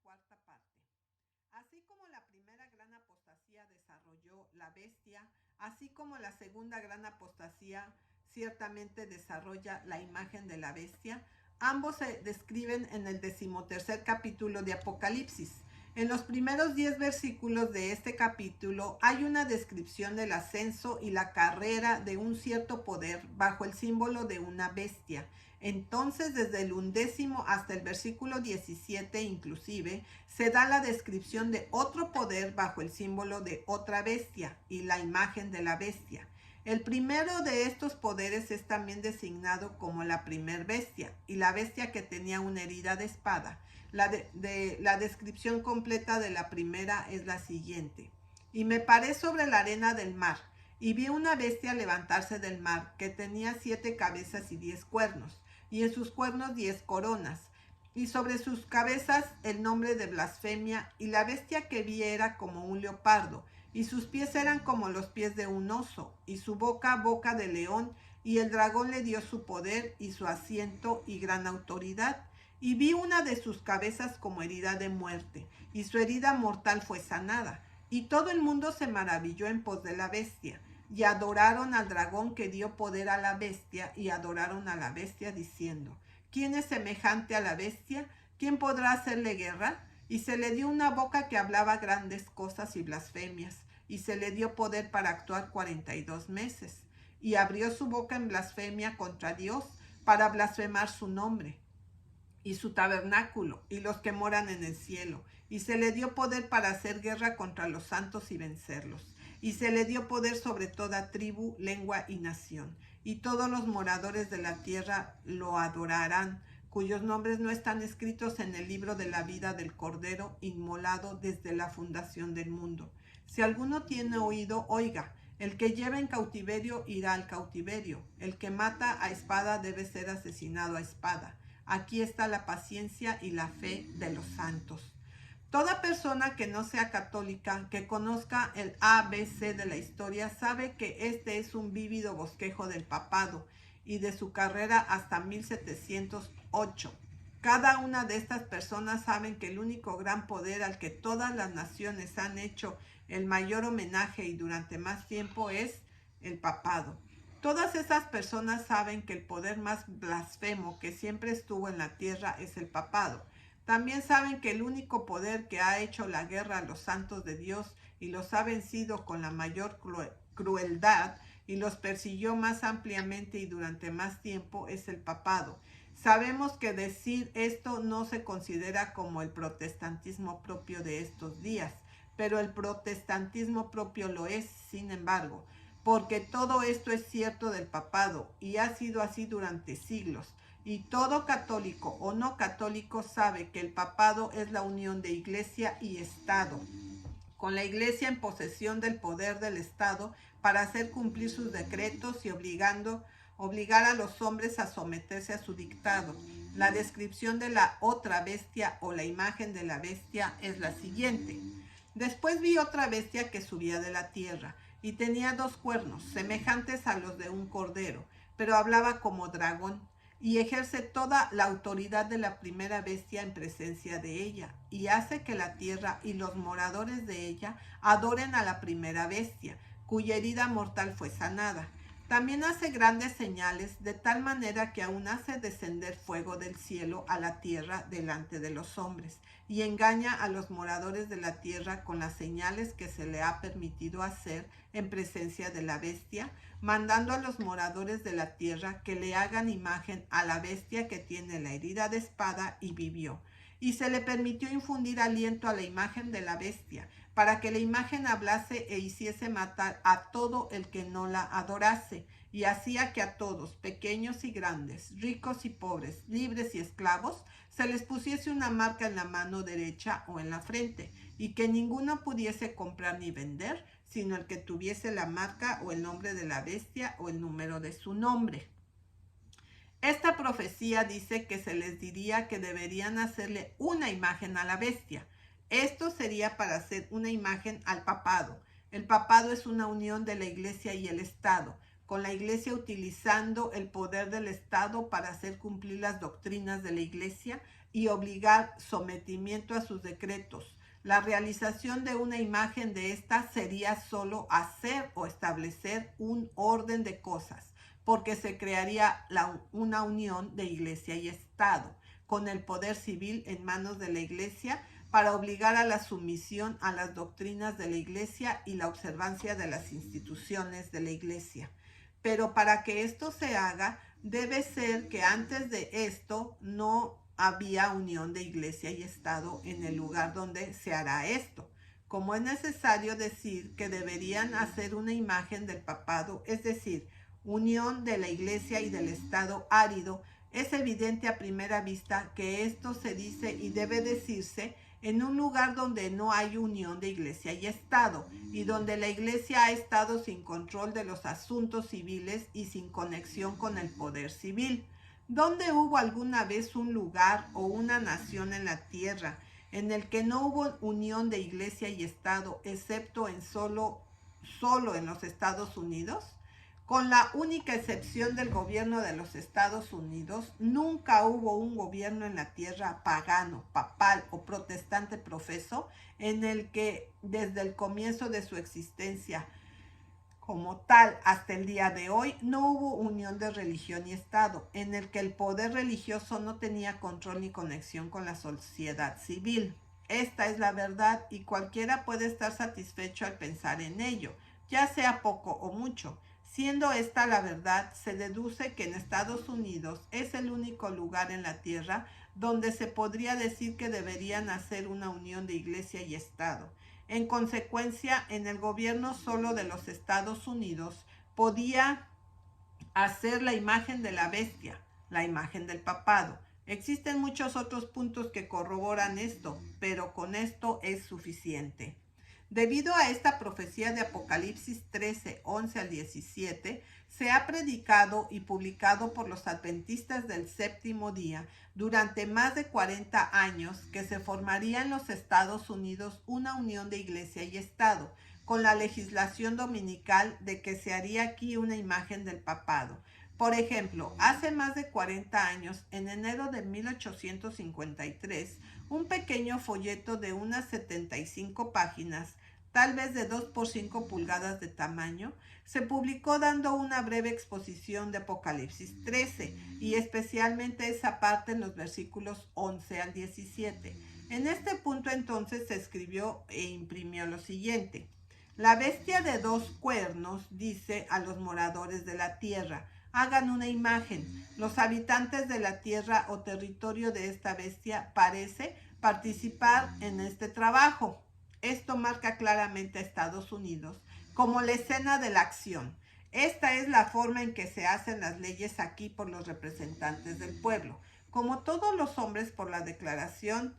cuarta parte. Así como la primera gran apostasía desarrolló la bestia, así como la segunda gran apostasía ciertamente desarrolla la imagen de la bestia, ambos se describen en el 13º capítulo de Apocalipsis. En los primeros 10 versículos de este capítulo hay una descripción del ascenso y la carrera de un cierto poder bajo el símbolo de una bestia. Entonces, desde el 11º hasta el versículo 17 inclusive, se da la descripción de otro poder bajo el símbolo de otra bestia y la imagen de la bestia. El primero de estos poderes es también designado como la primer bestia, y la bestia que tenía una herida de espada. La descripción completa de la primera es la siguiente. Y me paré sobre la arena del mar, y vi una bestia levantarse del mar, que tenía 7 cabezas y 10 cuernos, y en sus cuernos 10 coronas, y sobre sus cabezas el nombre de blasfemia, y la bestia que vi era como un leopardo, y sus pies eran como los pies de un oso, y su boca boca de león, y el dragón le dio su poder y su asiento y gran autoridad. Y vi una de sus cabezas como herida de muerte, y su herida mortal fue sanada. Y todo el mundo se maravilló en pos de la bestia, y adoraron al dragón que dio poder a la bestia, y adoraron a la bestia diciendo: ¿Quién es semejante a la bestia? ¿Quién podrá hacerle guerra? Y se le dio una boca que hablaba grandes cosas y blasfemias, y se le dio poder para actuar 42 meses. Y abrió su boca en blasfemia contra Dios, para blasfemar su nombre y su tabernáculo, y los que moran en el cielo. Y se le dio poder para hacer guerra contra los santos y vencerlos. Y se le dio poder sobre toda tribu, lengua y nación. Y todos los moradores de la tierra lo adorarán, cuyos nombres no están escritos en el libro de la vida del Cordero inmolado desde la fundación del mundo. Si alguno tiene oído, oiga. El que lleva en cautiverio irá al cautiverio. El que mata a espada debe ser asesinado a espada. Aquí está la paciencia y la fe de los santos. Toda persona que no sea católica, que conozca el ABC de la historia, sabe que este es un vívido bosquejo del papado y de su carrera hasta 1708. Cada una de estas personas saben que el único gran poder al que todas las naciones han hecho el mayor homenaje y durante más tiempo es el papado. Todas esas personas saben que el poder más blasfemo que siempre estuvo en la tierra es el papado. También saben que el único poder que ha hecho la guerra a los santos de Dios y los ha vencido con la mayor crueldad y los persiguió más ampliamente y durante más tiempo es el papado. Sabemos que decir esto no se considera como el protestantismo propio de estos días, pero el protestantismo propio lo es, sin embargo, porque todo esto es cierto del papado y ha sido así durante siglos. Y todo católico o no católico sabe que el papado es la unión de iglesia y Estado, con la iglesia en posesión del poder del Estado para hacer cumplir sus decretos y obligar a los hombres a someterse a su dictado. La descripción de la otra bestia o la imagen de la bestia es la siguiente. Después vi otra bestia que subía de la tierra y tenía 2 cuernos, semejantes a los de un cordero, pero hablaba como dragón, y ejerce toda la autoridad de la primera bestia en presencia de ella, y hace que la tierra y los moradores de ella adoren a la primera bestia, cuya herida mortal fue sanada. También hace grandes señales, de tal manera que aún hace descender fuego del cielo a la tierra delante de los hombres, y engaña a los moradores de la tierra con las señales que se le ha permitido hacer en presencia de la bestia, mandando a los moradores de la tierra que le hagan imagen a la bestia que tiene la herida de espada y vivió. Y se le permitió infundir aliento a la imagen de la bestia, para que la imagen hablase e hiciese matar a todo el que no la adorase, y hacía que a todos, pequeños y grandes, ricos y pobres, libres y esclavos, se les pusiese una marca en la mano derecha o en la frente, y que ninguno pudiese comprar ni vender, sino el que tuviese la marca o el nombre de la bestia o el número de su nombre. Esta profecía dice que se les diría que deberían hacerle una imagen a la bestia. Esto sería para hacer una imagen al papado. El papado es una unión de la iglesia y el Estado, con la Iglesia utilizando el poder del Estado para hacer cumplir las doctrinas de la Iglesia y obligar sometimiento a sus decretos. La realización de una imagen de esta sería solo hacer o establecer un orden de cosas, porque se crearía una unión de Iglesia y Estado, con el poder civil en manos de la Iglesia para obligar a la sumisión a las doctrinas de la Iglesia y la observancia de las instituciones de la Iglesia. Pero para que esto se haga, debe ser que antes de esto no había unión de Iglesia y Estado en el lugar donde se hará esto. Como es necesario decir que deberían hacer una imagen del papado, es decir, unión de la Iglesia y del Estado árido, es evidente a primera vista que esto se dice y debe decirse en un lugar donde no hay unión de Iglesia y Estado, y donde la Iglesia ha estado sin control de los asuntos civiles y sin conexión con el poder civil. ¿Dónde hubo alguna vez un lugar o una nación en la tierra en el que no hubo unión de Iglesia y Estado, excepto en solo en los Estados Unidos? Con la única excepción del gobierno de los Estados Unidos, nunca hubo un gobierno en la tierra pagano, papal o protestante profeso en el que desde el comienzo de su existencia como tal hasta el día de hoy no hubo unión de religión y Estado, en el que el poder religioso no tenía control ni conexión con la sociedad civil. Esta es la verdad y cualquiera puede estar satisfecho al pensar en ello, ya sea poco o mucho. Siendo esta la verdad, se deduce que en Estados Unidos es el único lugar en la tierra donde se podría decir que deberían hacer una unión de Iglesia y Estado. En consecuencia, en el gobierno solo de los Estados Unidos podía hacer la imagen de la bestia, la imagen del papado. Existen muchos otros puntos que corroboran esto, pero con esto es suficiente. Debido a esta profecía de Apocalipsis 13, 11 al 17, se ha predicado y publicado por los adventistas del séptimo día durante más de 40 años que se formaría en los Estados Unidos una unión de Iglesia y Estado, con la legislación dominical de que se haría aquí una imagen del papado. Por ejemplo, hace más de 40 años, en enero de 1853, un pequeño folleto de unas 75 páginas, tal vez de 2 por 5 pulgadas de tamaño, se publicó dando una breve exposición de Apocalipsis 13 y especialmente esa parte en los versículos 11 al 17. En este punto entonces se escribió e imprimió lo siguiente: la bestia de 2 cuernos dice a los moradores de la tierra: hagan una imagen. Los habitantes de la tierra o territorio de esta bestia parece participar en este trabajo. Esto marca claramente a Estados Unidos como la escena de la acción. Esta es la forma en que se hacen las leyes aquí por los representantes del pueblo. Como todos los hombres por la declaración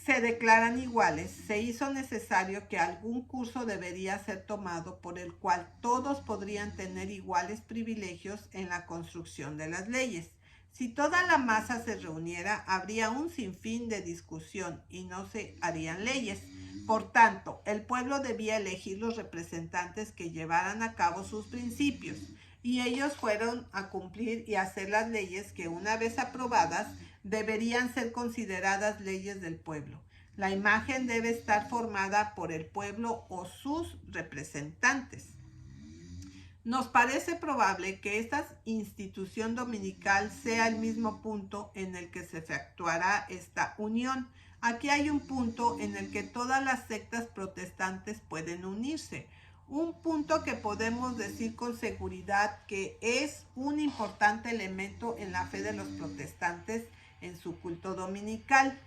se declaran iguales, se hizo necesario que algún curso debería ser tomado por el cual todos podrían tener iguales privilegios en la construcción de las leyes. Si toda la masa se reuniera, habría un sinfín de discusión y no se harían leyes. Por tanto, el pueblo debía elegir los representantes que llevaran a cabo sus principios, y ellos fueron a cumplir y hacer las leyes que, una vez aprobadas, deberían ser consideradas leyes del pueblo. La imagen debe estar formada por el pueblo o sus representantes. Nos parece probable que esta institución dominical sea el mismo punto en el que se efectuará esta unión. Aquí hay un punto en el que todas las sectas protestantes pueden unirse. Un punto que podemos decir con seguridad que es un importante elemento en la fe de los protestantes en su culto dominical.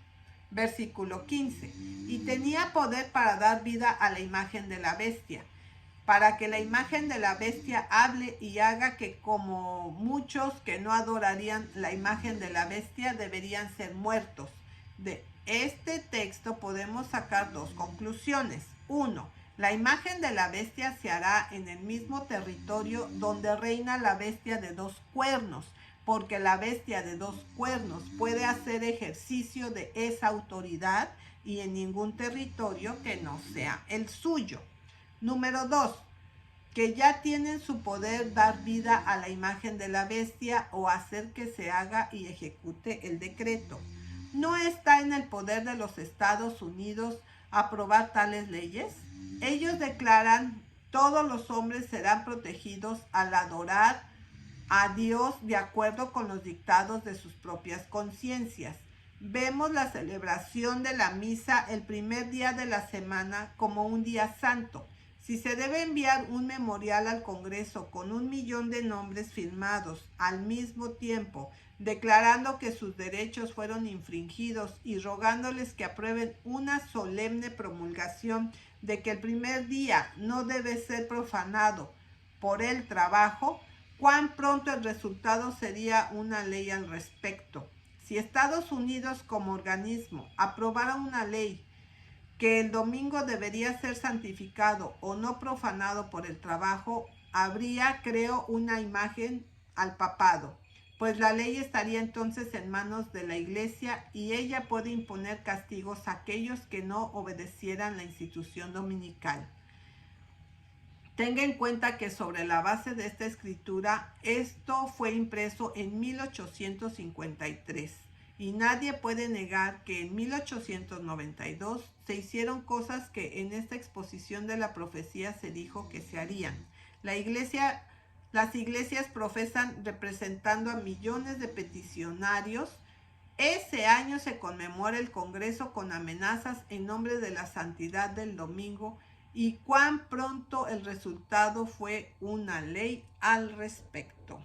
Versículo 15. Y tenía poder para dar vida a la imagen de la bestia, para que la imagen de la bestia hable y haga que, como muchos que no adorarían la imagen de la bestia, deberían ser muertos. De este texto podemos sacar 2 conclusiones. 1. La imagen de la bestia se hará en el mismo territorio donde reina la bestia de 2 cuernos, porque la bestia de 2 cuernos puede hacer ejercicio de esa autoridad y en ningún territorio que no sea el suyo. Número 2. que ya tienen su poder dar vida a la imagen de la bestia o hacer que se haga y ejecute el decreto. ¿No está en el poder de los Estados Unidos aprobar tales leyes? Ellos declaran: todos los hombres serán protegidos al adorar a Dios de acuerdo con los dictados de sus propias conciencias. Vemos la celebración de la misa el primer día de la semana como un día santo. Si se debe enviar un memorial al Congreso con 1,000,000 de nombres firmados al mismo tiempo, declarando que sus derechos fueron infringidos y rogándoles que aprueben una solemne promulgación de que el primer día no debe ser profanado por el trabajo, ¿cuán pronto el resultado sería una ley al respecto? Si Estados Unidos como organismo aprobara una ley que el domingo debería ser santificado o no profanado por el trabajo, habría, creo, una imagen al papado, pues la ley estaría entonces en manos de la Iglesia y ella puede imponer castigos a aquellos que no obedecieran la institución dominical. Tenga en cuenta que sobre la base de esta escritura, esto fue impreso en 1853 y nadie puede negar que en 1892 se hicieron cosas que en esta exposición de la profecía se dijo que se harían. Las iglesias profesan representando a millones de peticionarios. Ese año se conmemora el Congreso con amenazas en nombre de la santidad del domingo, y cuán pronto el resultado fue una ley al respecto.